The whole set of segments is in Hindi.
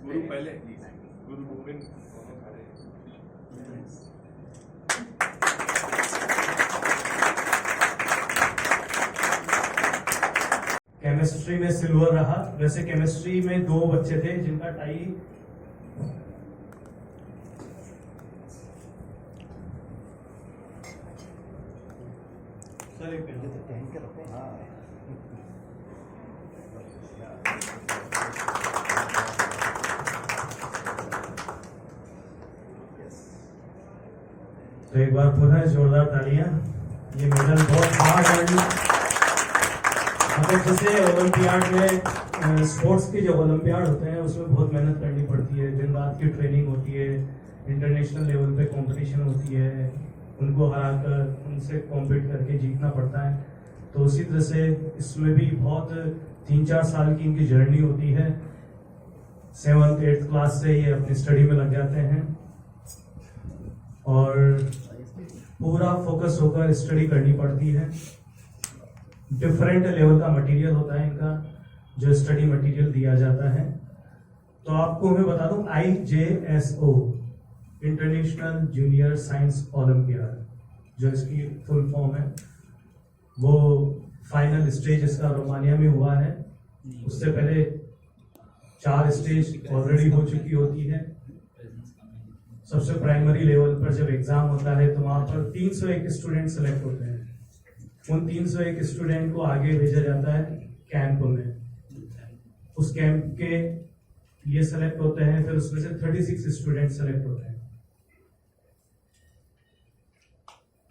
गुरु पहले, गुरु गोविंद दोनों खड़े हैं। केमिस्ट्री में सिल्वर रहा। वैसे केमिस्ट्री में 2 बच्चे थे जिनका टाई सर एक तो एक बार पुनः जोरदार तालियां। ये मेडल बहुत हार्ड है। मतलब जैसे ओलंपियाड में स्पोर्ट्स के जब ओलंपियाड होते हैं उसमें बहुत मेहनत करनी पड़ती है, दिन रात की ट्रेनिंग होती है, इंटरनेशनल लेवल पे कंपटीशन होती है, उनको हराकर उनसे कॉम्पीट करके जीतना पड़ता है। तो उसी तरह से इसमें भी बहुत 3-4 साल की इनकी जर्नी होती है। 7th 8th क्लास से ये अपनी स्टडी में लग जाते हैं और पूरा फोकस होकर स्टडी करनी पड़ती है। डिफरेंट लेवल का मटेरियल होता है इनका, जो स्टडी मटेरियल दिया जाता है। तो आपको मैं बता दूं, IJSO international junior science olympiad, जो इसकी फुल फॉर्म है, वो फाइनल स्टेज इसका रोमानिया में हुआ है। उससे पहले 4 स्टेज ऑलरेडी हो चुकी होती है। सबसे प्राइमरी लेवल पर जब एग्जाम होता है तो वहां पर 301 स्टूडेंट सेलेक्ट होते हैं। उन 301 स्टूडेंट को आगे भेजा जाता है कैंप में। उस कैंप के ये सेलेक्ट होते हैं, फिर उसमें से 36 स्टूडेंट सेलेक्ट होते हैं,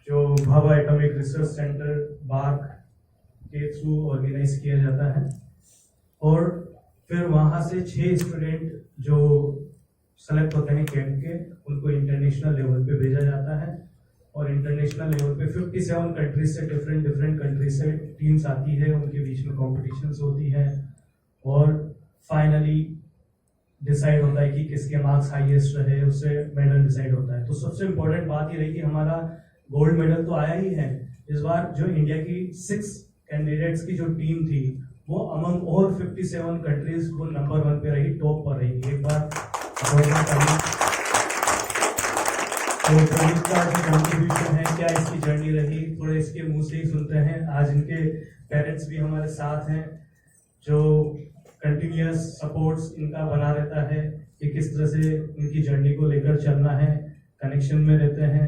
जो Bhabha atomic research centre bark के थ्रू ऑर्गेनाइज किया जाता है। और फिर वहां से 6 स्टूडेंट जो सेलेक्ट होते हैं कैंप के, उनको इंटरनेशनल लेवल पे भेजा जाता है। और इंटरनेशनल लेवल पे 57 कंट्रीज से, डिफरेंट कंट्रीज से टीम्स आती है, उनके बीच में कॉम्पिटिशन्स होती है और फाइनली डिसाइड होता है कि किसके मार्क्स हाईएस्ट रहे, उससे मेडल डिसाइड होता है। तो सबसे इम्पोर्टेंट बात ये रही कि हमारा गोल्ड मेडल तो आया ही है। इस बार जो इंडिया की 6 कैंडिडेट्स की जो टीम थी, वो अमंग ऑल 57 कंट्रीज वो नंबर 1 पे रही, टॉप पर रही। एक बार तो प्रदीप का जो कॉन्ट्रीब्यूशन है, क्या इसकी जर्नी रही, थोड़े इसके मुंह से ही सुनते हैं। आज इनके पेरेंट्स भी हमारे साथ हैं, जो कंटिन्यूअस सपोर्ट्स इनका बना रहता है कि किस तरह से इनकी जर्नी को लेकर चलना है, कनेक्शन में रहते हैं।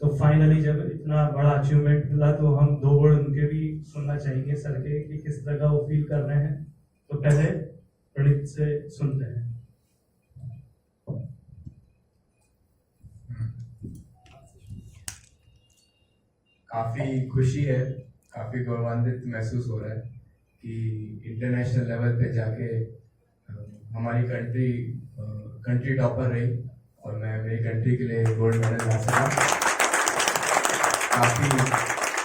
तो फाइनली जब इतना बड़ा अचीवमेंट मिला तो हम 2 वर्ड उनके भी सुनना चाहेंगे सर के, कि किस तरह का वो फील कर रहे हैं। तो पहले प्रणीत से सुनते हैं। काफ़ी खुशी है, काफ़ी गौरवान्वित महसूस हो रहा है कि इंटरनेशनल लेवल पे जाके हमारी कंट्री टॉपर रही और मैं मेरी कंट्री के लिए गोल्ड मेडल ला सका। काफ़ी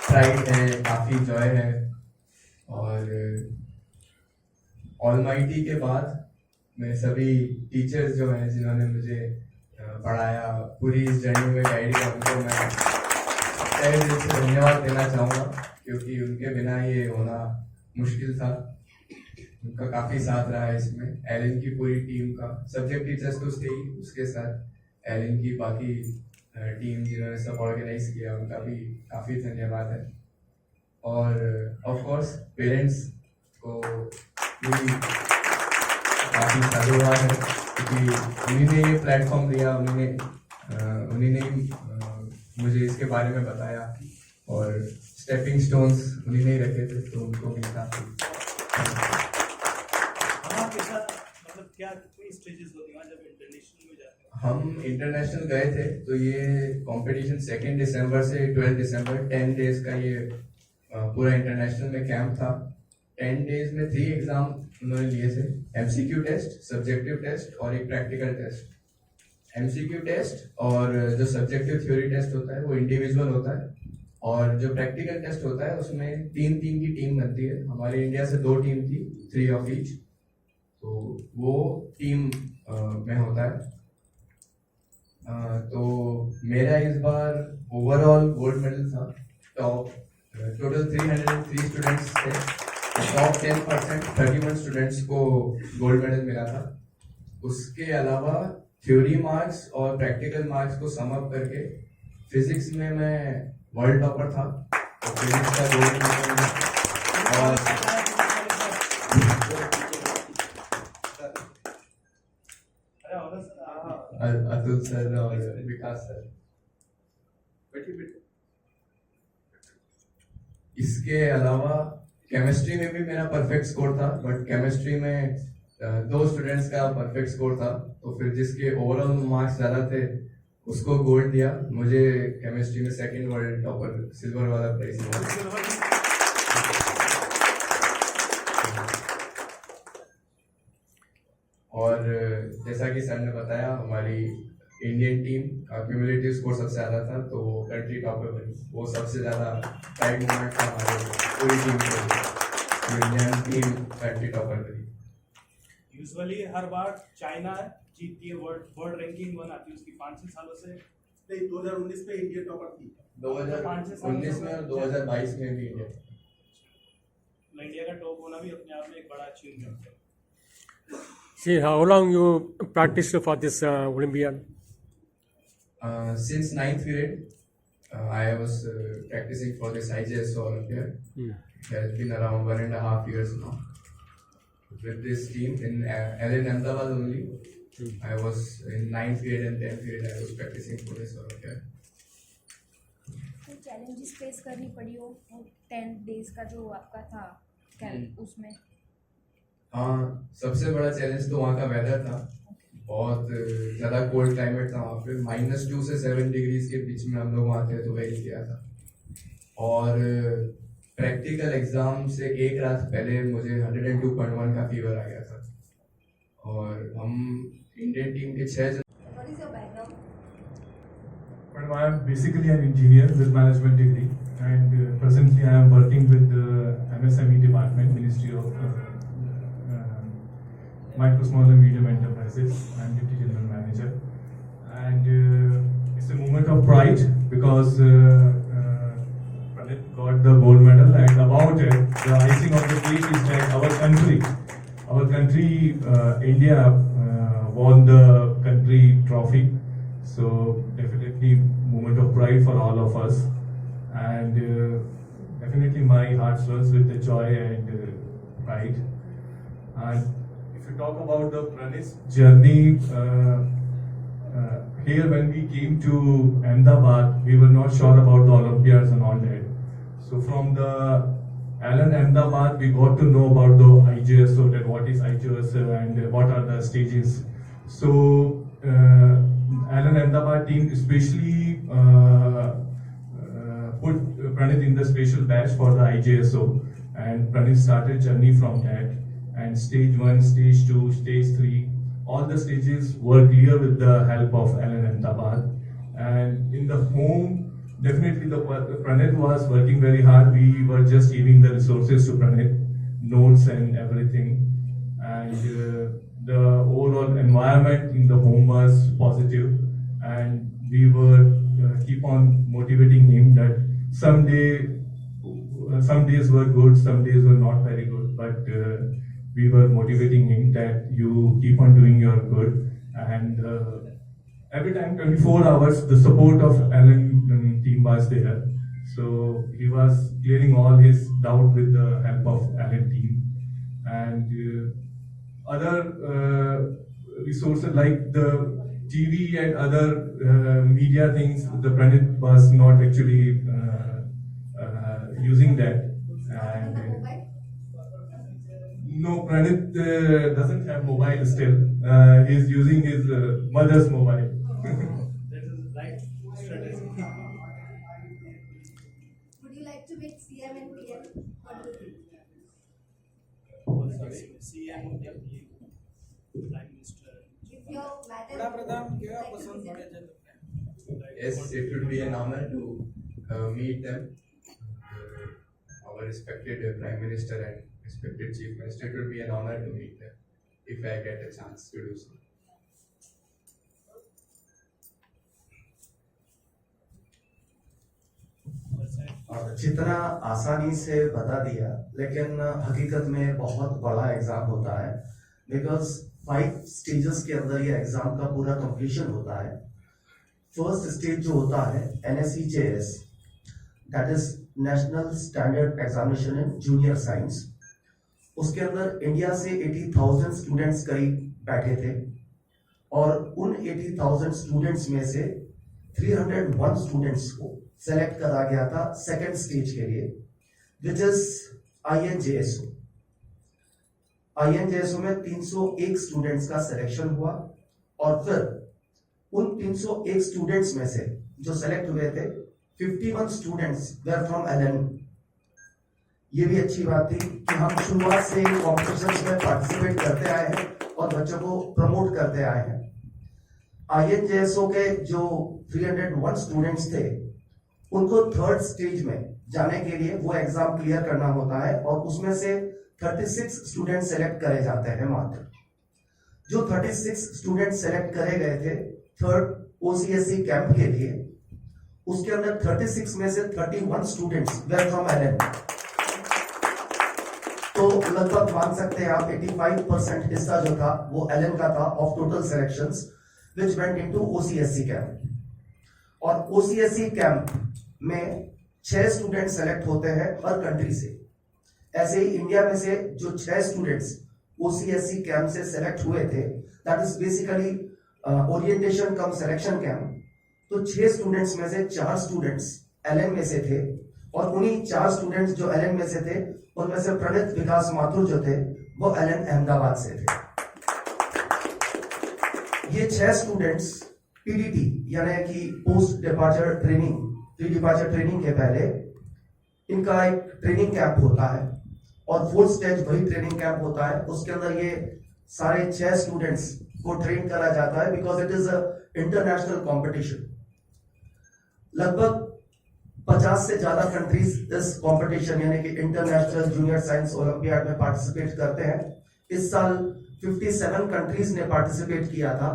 प्राइड है, काफ़ी जॉय है। और ऑलमाइटी के बाद मैं सभी टीचर्स जो हैं, जिन्होंने मुझे पढ़ाया, पूरी इस जर्नी में गाइड किया, उनको मैं तहे दिल से धन्यवाद देना चाहूँगा, क्योंकि उनके बिना ये होना मुश्किल था। उनका काफ़ी साथ रहा है इसमें। एलन की पूरी टीम का, सब्जेक्ट टीचर्स तो थे ही, उसके साथ एलन की बाकी टीम जिन्होंने सब ऑर्गेनाइज किया, उनका भी काफ़ी धन्यवाद है। और ऑफ कोर्स पेरेंट्स को भी काफ़ी साधुवाद है, क्योंकि उन्हीं ने ये प्लेटफॉर्म दिया, उन्हीं ने मुझे इसके बारे में बताया और स्टेपिंग स्टोन्स उन्हीं ने रखे थे, तो उनको भी काफ़ी। मतलब क्या कितनी स्टेजेस होती हैं जब इंटरनेशनल में जाते हैं? हम इंटरनेशनल गए थे तो ये कंपटीशन 2 दिसंबर से 12 दिसंबर 10 डेज का ये पूरा इंटरनेशनल में कैंप था। 10 डेज में 3 एग्जाम उन्होंने लिए थे, MCQ टेस्ट, सब्जेक्टिव टेस्ट और एक प्रैक्टिकल टेस्ट। MCQ टेस्ट और जो सब्जेक्टिव थ्योरी टेस्ट होता है वो इंडिविजुअल होता है, और जो प्रैक्टिकल टेस्ट होता है उसमें 3-3 की टीम बनती है। हमारी इंडिया से 2 टीम थी, 3 ऑफ ईच, तो वो टीम में होता है। तो मेरा इस बार ओवरऑल गोल्ड मेडल था। टॉप टोटल 303 स्टूडेंट्स थे, टॉप 10% 31 स्टूडेंट्स को गोल्ड मेडल मिला था। उसके अलावा थ्योरी मार्क्स और प्रैक्टिकल मार्क्स को सम अप करके फिजिक्स में मैं वर्ल्ड टॉपर था, तो फिजिक्स का गोल्ड मेडल और अतुल सर और विकास सर। इसके अलावा केमिस्ट्री में भी मेरा परफेक्ट स्कोर था, बट केमिस्ट्री में 2 स्टूडेंट्स का परफेक्ट स्कोर था, तो फिर जिसके ओवरऑल मार्क्स ज़्यादा थे उसको गोल्ड दिया। मुझे केमिस्ट्री में सेकंड वर्ल्ड टॉपर सिल्वर वाला प्राइज मिला। और जैसा कि सर ने बताया, हमारी इंडियन टीम का क्यूमुलेटिव स्कोर सबसे ज़्यादा था, तो वो कंट्री टॉपर बनी। वो सबसे ज़्यादा प्राइड मोमेंट था हमारे पूरी टीम के लिए। इंडियन टीम कंट्री टॉपर बनी। यूजुअली हर बार चाइना जीतती है, वर्ल्ड रैंकिंग 1 आती है उसकी 5-6 सालों से। नहीं, 2019 में इंडिया टॉपर थी। 2019 में और 2022 में भी इंडिया। इंडिया का टॉप होना भी अपने आप में एक बड़ा अचीवमेंट है। See, how long you practiced for this Olympiad? Since 9th grade, I was practicing for this IJSO Olympiad. It has been around 1.5 years now. With this team in LN Ahmedabad only, I was in 9th grade and 10th grade. I was practicing for this Olympiad. तो चैलेंजेस फेस करनी पड़ी हो 10 डेज का जो आपका था उसमें? हाँ, सबसे बड़ा चैलेंज तो वहाँ का वेदर था। बहुत ज़्यादा कोल्ड क्लाइमेट था वहाँ पे। -2 से 7 डिग्रीज के बीच में हम लोग वहाँ थे, तो वही किया था। और प्रैक्टिकल एग्ज़ाम से एक रात पहले मुझे 102.1 का फीवर आ गया था। और हम इंडियन टीम के 6 जन। But I am basically an engineer with management degree, and presently I am working with the MSME department, Ministry of Micro, Small and Medium Enterprises. I am Deputy General Manager, and it's a moment of pride because Pranit got the gold medal, and about it, the icing of the cake is that our country, India, won the country trophy. So definitely moment of pride for all of us, and definitely my heart swells with the joy and pride. And if you talk about the Pranit's journey, here when we came to Ahmedabad, we were not sure about the Olympiads and all that. So from the LN Ahmedabad, we got to know about the IJSO, that what is IJSO and what are the stages. So LN Ahmedabad team especially put Pranit in the special batch for the IJSO, and Pranit started journey from that. And stage 1, stage 2, stage 3, all the stages were clear with the help of LN Ahmedabad. And in the home, definitely Pranit was working very hard. We were just giving the resources to Pranit, notes and everything. And the overall environment in the home was positive, and we were keep on motivating him that some days were good, some days were not very good, but we were motivating him that you keep on doing your good. And every time 24 hours the support of LN team was there, so he was clearing all his doubt with the help of LN team. And other resources like the TV and other media things, the Pranit was not actually using that. And no, Pranit doesn't have mobile still. He's using his mother's mobile. That is right strategy. Would you like to meet CM and PM? CM या PM, Prime Minister. If your matter Yes, it would be an honor to meet them. Our respected Prime Minister and respected Chief Minister. It would be an honor to meet them if I get a chance to do so. जितना आसानी से बता दिया, लेकिन हकीकत में बहुत बड़ा एग्जाम होता है, बिकॉज 5 स्टेजेस के अंदर ये एग्जाम का पूरा कंप्लीशन होता है। फर्स्ट स्टेज जो होता है NSEJS, that is national standard examination in junior science. उसके अंदर इंडिया से 80,000 स्टूडेंट्स करीब बैठे थे और उन 80,000 स्टूडेंट्स में से 301 स्टूडेंट्स को सेलेक्ट करा गया था सेकेंड स्टेज के लिए, विच इज INJSO। INJSO में 301 स्टूडेंट्स का सिलेक्शन हुआ और फिर उन 301 स्टूडेंट्स में से जो सेलेक्ट हुए थे 51 स्टूडेंट्स वेर फ्रॉम LN। ये भी अच्छी बात थी कि हम शुरुआत से कॉम्पिटिशन्स में पार्टिसिपेट करते आए हैं और बच्चों को प्रमोट करते आए हैं। INJSO के जो 301 स्टूडेंट्स थे उनको थर्ड स्टेज में जाने के लिए वो एग्जाम क्लियर करना होता है और उसमें से 36 स्टूडेंट सेलेक्ट करे जाते हैं मात्र। जो 36 स्टूडेंट सेलेक्ट करे गए थे थर्ड OCSC कैंप के लिए, उसके अंदर 36 में से 31 स्टूडेंट्स वेर फ्रॉम LN। तो लगभग मान सकते हैं आप 85% हिस्सा जो था वो LN का था of total selections which went into OCSC camp. और OCSC कैंप में 6 स्टूडेंट सेलेक्ट होते हैं हर कंट्री से। ऐसे ही इंडिया में से जो 6 स्टूडेंट्स OCSC कैंप से सेलेक्ट हुए थे, that is basically orientation come selection camp. तो 6 स्टूडेंट्स में से 4 स्टूडेंट्स LN में से थे और उन्हीं 4 स्टूडेंट्स जो LN में से थे उनमें से प्रणित विकास माथुर जो थे वो LN अहमदाबाद से थे। ये 6 स्टूडेंट्स PDT यानी कि post departure training, pre departure training के पहले इनका एक ट्रेनिंग कैंप होता है और फोर्थ स्टेज वही ट्रेनिंग कैंप होता है। उसके अंदर ये सारे 6 स्टूडेंट्स को ट्रेन करा जाता है because it is a international competition. लगभग 50 से ज्यादा कंट्रीज इस कंपटीशन यानी कि इंटरनेशनल जूनियर साइंस ओलंपियाड में पार्टिसिपेट करते हैं। इस साल 57 कंट्रीज ने पार्टिसिपेट किया था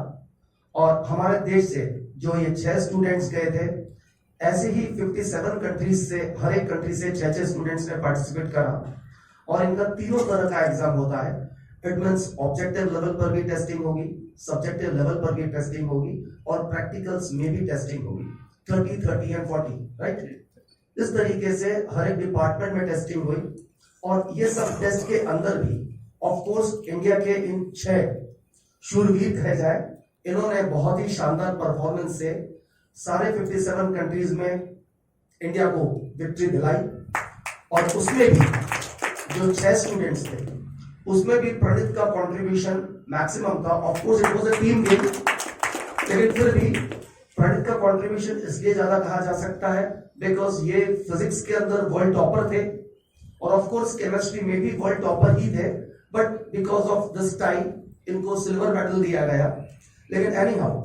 और हमारे देश से जो ये 6 स्टूडेंट्स गए थे, ऐसे ही 57 कंट्रीज से हर एक कंट्री से 6 स्टूडेंट्स ने पार्टिसिपेट करा और इनका तीनों तरह का एग्जाम होता है। इट मींस ऑब्जेक्टिव लेवल पर भी टेस्टिंग होगी, सब्जेक्टिव लेवल पर भी टेस्टिंग होगी और प्रैक्टिकल्स में भी टेस्टिंग होगी। 30, 30 एंड 40, राइट? इस तरीके से हर एक डिपार्टमेंट में टेस्टिंग हुई और ये सब टेस्ट के अंदर भी ऑफ कोर्स इंडिया के इन 6 शूरवीर कहे जाए, इन्होंने बहुत ही शानदार परफॉर्मेंस से सारे 57 कंट्रीज में इंडिया को विक्ट्री दिलाई। और उसमें भी जो 6 स्टूडेंट्स थे उसमें भी प्रणित का कंट्रीब्यूशन मैक्सिमम था। Of course it was a team game, लेकिन फिर भी प्रणित का कंट्रीब्यूशन इसलिए ज्यादा कहा जा सकता है बिकॉज ये फिजिक्स के अंदर वर्ल्ड टॉपर थे और ऑफ कोर्स केमिस्ट्री में भी वर्ल्ड टॉपर ही थे, but because of this time इनको सिल्वर मेडल दिया गया। लेकिन एनी हाउ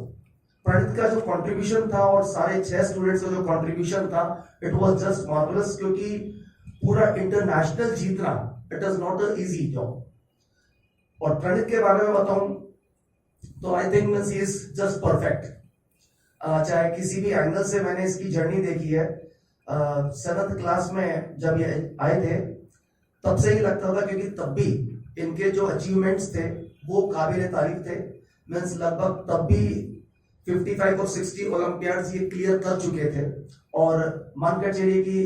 प्रणित का जो कंट्रीब्यूशन था और सारे 6 स्टूडेंट्स का जो कंट्रीब्यूशन था, इट वाज जस्ट मार्वलस, क्योंकि पूरा इंटरनेशनल जीतना it is not a easy job. और प्रणित के बारे में बताऊं तो I think means he is just perfect. चाहे किसी भी एंगल से मैंने इसकी जर्नी देखी है। 7th क्लास में जब ये आए थे तब से ही लगता था, क्योंकि तब भी इनके जो अचीवमेंट्स थे वो काबिल तारीफ थे। मीन्स लगभग तब भी 55 और 60 ओलंपियाड्स ये क्लियर कर चुके थे और मान कर चलिए कि